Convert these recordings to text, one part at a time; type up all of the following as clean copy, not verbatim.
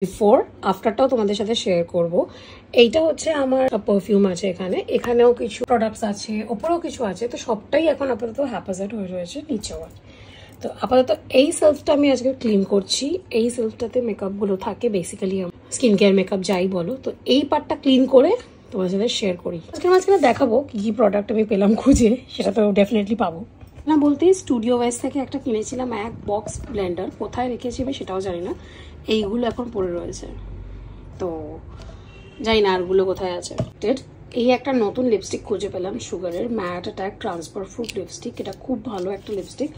Before আফটারটাও তোমাদের সাথে share করব। এইটা হচ্ছে আমার পারফিউম আছে, এখানেও কিছু প্রোডাক্টস আছে, ওপরেও কিছু আছে, তো সবটাই এখন আপাতত হ্যাপাজার্ড হয়ে রয়েছে, নিচেও আছে। তো আপাতত এই সেলফটা আমি আজকে ক্লিন করছি। এই সেলফটাতে মেকআপগুলো থাকে, বেসিক্যালি স্কিন কেয়ার মেকআপ যাই বলো। তো এই পার্টটা ক্লিন করে তোমাদের সাথে শেয়ার করি। আজকে মাঝখানে দেখাবো কি কি প্রোডাক্ট আমি পেলাম খুঁজে, সেটা তো ডেফিনেটলি পাবো না। বলতেই স্টুডিও ওয়েস থেকে একটা কিনেছিলাম এক বক্স ব্লেন্ডার, কোথায় রেখেছি আমি সেটাও জানি না। এইগুলো এখন পড়ে রয়েছে, তো জানি না আরগুলো কোথায় আছে। এই একটা নতুন লিপস্টিক খুঁজে পেলাম, সুগারের matte attack transfer fruit lipstick. এটা খুব ভালো একটা লিপস্টিক।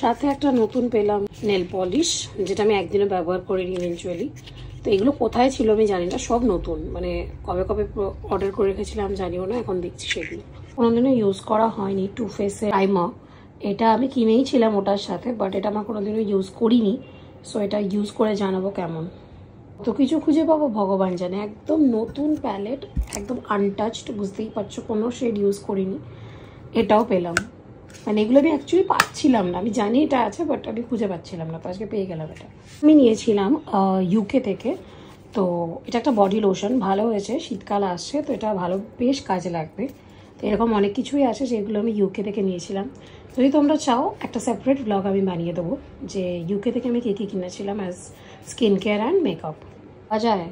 সাথে একটা নতুন পেলাম নেল পলিশ, যেটা আমি একদিনও ব্যবহার করিনি ইভেনচুয়ালি। তো এগুলো কোথায় ছিল আমি জানি না, সব নতুন, মানে কবে কবে অর্ডার করে রেখেছিলাম জানিও না, এখন দেখছি সেগুলো কোনোদিনও ইউজ করা হয়নি। টু ফেসের প্রাইমার, এটা আমি কিনেই ছিলাম ওটার সাথে, বাট এটা আমার কোনোদিনও ইউজ করিনি। সো এটা ইউজ করে জানাবো কেমন। তো কিছু খুঁজে পাবো ভগবান জানে। একদম নতুন প্যালেট, একদম আনটাচড, বুঝতেই পারছো কোনো শেড ইউজ করিনি। এটাও পেলাম, মানে এগুলো আমি অ্যাকচুয়ালি পাচ্ছিলাম না, আমি জানি এটা আছে বাট আমি খুঁজে পাচ্ছিলাম না, তো আজকে পেয়ে গেলাম। এটা আমি নিয়েছিলাম ইউকে থেকে। তো এটা একটা বডি লোশন, ভালো হয়েছে, শীতকাল আসছে তো এটা ভালো, বেশ কাজে লাগবে। তো এরকম অনেক কিছুই আছে যেগুলো আমি ইউকে থেকে নিয়েছিলাম। যদি তোমরা চাও একটা সেপারেট ব্লগ আমি বানিয়ে দেবো যে ইউকে থেকে আমি কী কী কিনেছিলাম as skin care and makeup. বাজায়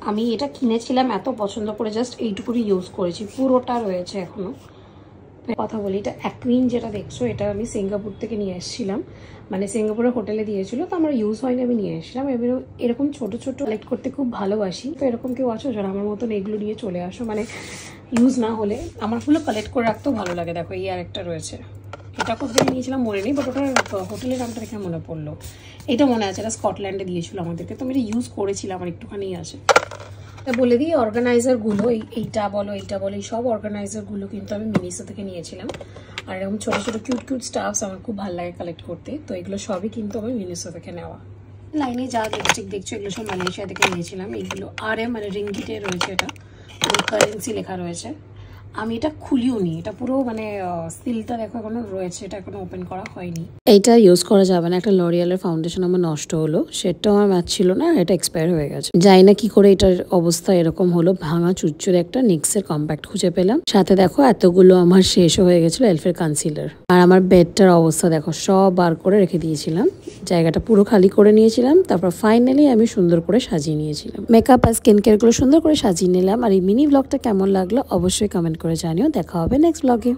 আমি এটা কিনেছিলাম এত পছন্দ করে, জাস্ট এইটুকুনি ইউজ করেছি, পুরোটা রয়েছে এখনও। কথা বলি, এটা অ্যাকুইন যেটা দেখছো, এটা আমি সিঙ্গাপুর থেকে নিয়ে এসেছিলাম, মানে সিঙ্গাপুরের হোটেলে দিয়েছিল, তো আমার ইউজ হয়নি, আমি নিয়ে এসেছিলাম। এরকম ছোট ছোট কালেক্ট করতে খুব ভালোবাসি। তো এরকম কেউ আছো যারা আমার মতন এগুলো নিয়ে চলে আসো, মানে ইউজ না হলে আমার ফুলো কালেক্ট করে রাখতেও ভালো লাগে। দেখো এই আরেকটা রয়েছে, এটা কোথায় নিয়েছিলাম মনে নেই, বাট ওটার হোটেলের নামটা দেখে মনে পড়লো। এটা মনে আছে, এটা স্কটল্যান্ডে দিয়েছিল আমাদেরকে, তো আমি এটা ইউজ করেছিলাম, আমার একটুখানি আছে। তা বলে দিই অর্গানাইজারগুলো, এইটা বলো এইটা বলো, এই সব অর্গানাইজারগুলো কিন্তু আমি মিনিসো থেকে নিয়েছিলাম। আর এরকম ছোটো ছোটো কিউট কিউট স্টাফস আমার খুব ভালো লাগে কালেক্ট করতে, তো এগুলো সবই কিন্তু আমি মিনিসো থেকে নেওয়া। লাইনে যা লিপস্টিক দেখছো এগুলো সব মালয়েশিয়া থেকে নিয়েছিলাম। এইগুলো মানে রিঙ্গিটে রয়েছে, এটা কারেন্সি লেখা রয়েছে। আমি এটা খুলিও নি, এটা পুরো মানে সিলটা দেখো এখনো রয়েছে, এটা এখনো ওপেন করা হয়নি। এইটা ইউজ করা যাবে না, একটা লরিয়ালের ফাউন্ডেশন আমার নষ্ট হলো, সেটাও আমার ম্যাচ ছিল না, এটা এক্সপায়ার হয়ে গেছে। জানি না কি করে এটার অবস্থা এরকম হলো। ভাঙা চুচ্চুর একটা নিক্সের কম্প্যাক্ট খুঁজে পেলাম, সাথে দেখো এতগুলো আমার শেষও হয়ে গেছিল এলফের কনসিলার। আর আমার বেডটার অবস্থা দেখো, সব বার করে রেখে দিয়েছিলাম, জায়গাটা পুরো খালি করে নিয়েছিলাম। তারপর ফাইনালি আমি সুন্দর করে সাজিয়ে নিয়েছিলাম। মেকআপ আর স্কিন কেয়ার গুলো সুন্দর করে সাজিয়ে নিলাম। আর এই মিনি ব্লগটা কেমন লাগলো অবশ্যই কমেন্ট করে জানিও। দেখা হবে নেক্সট ব্লগে।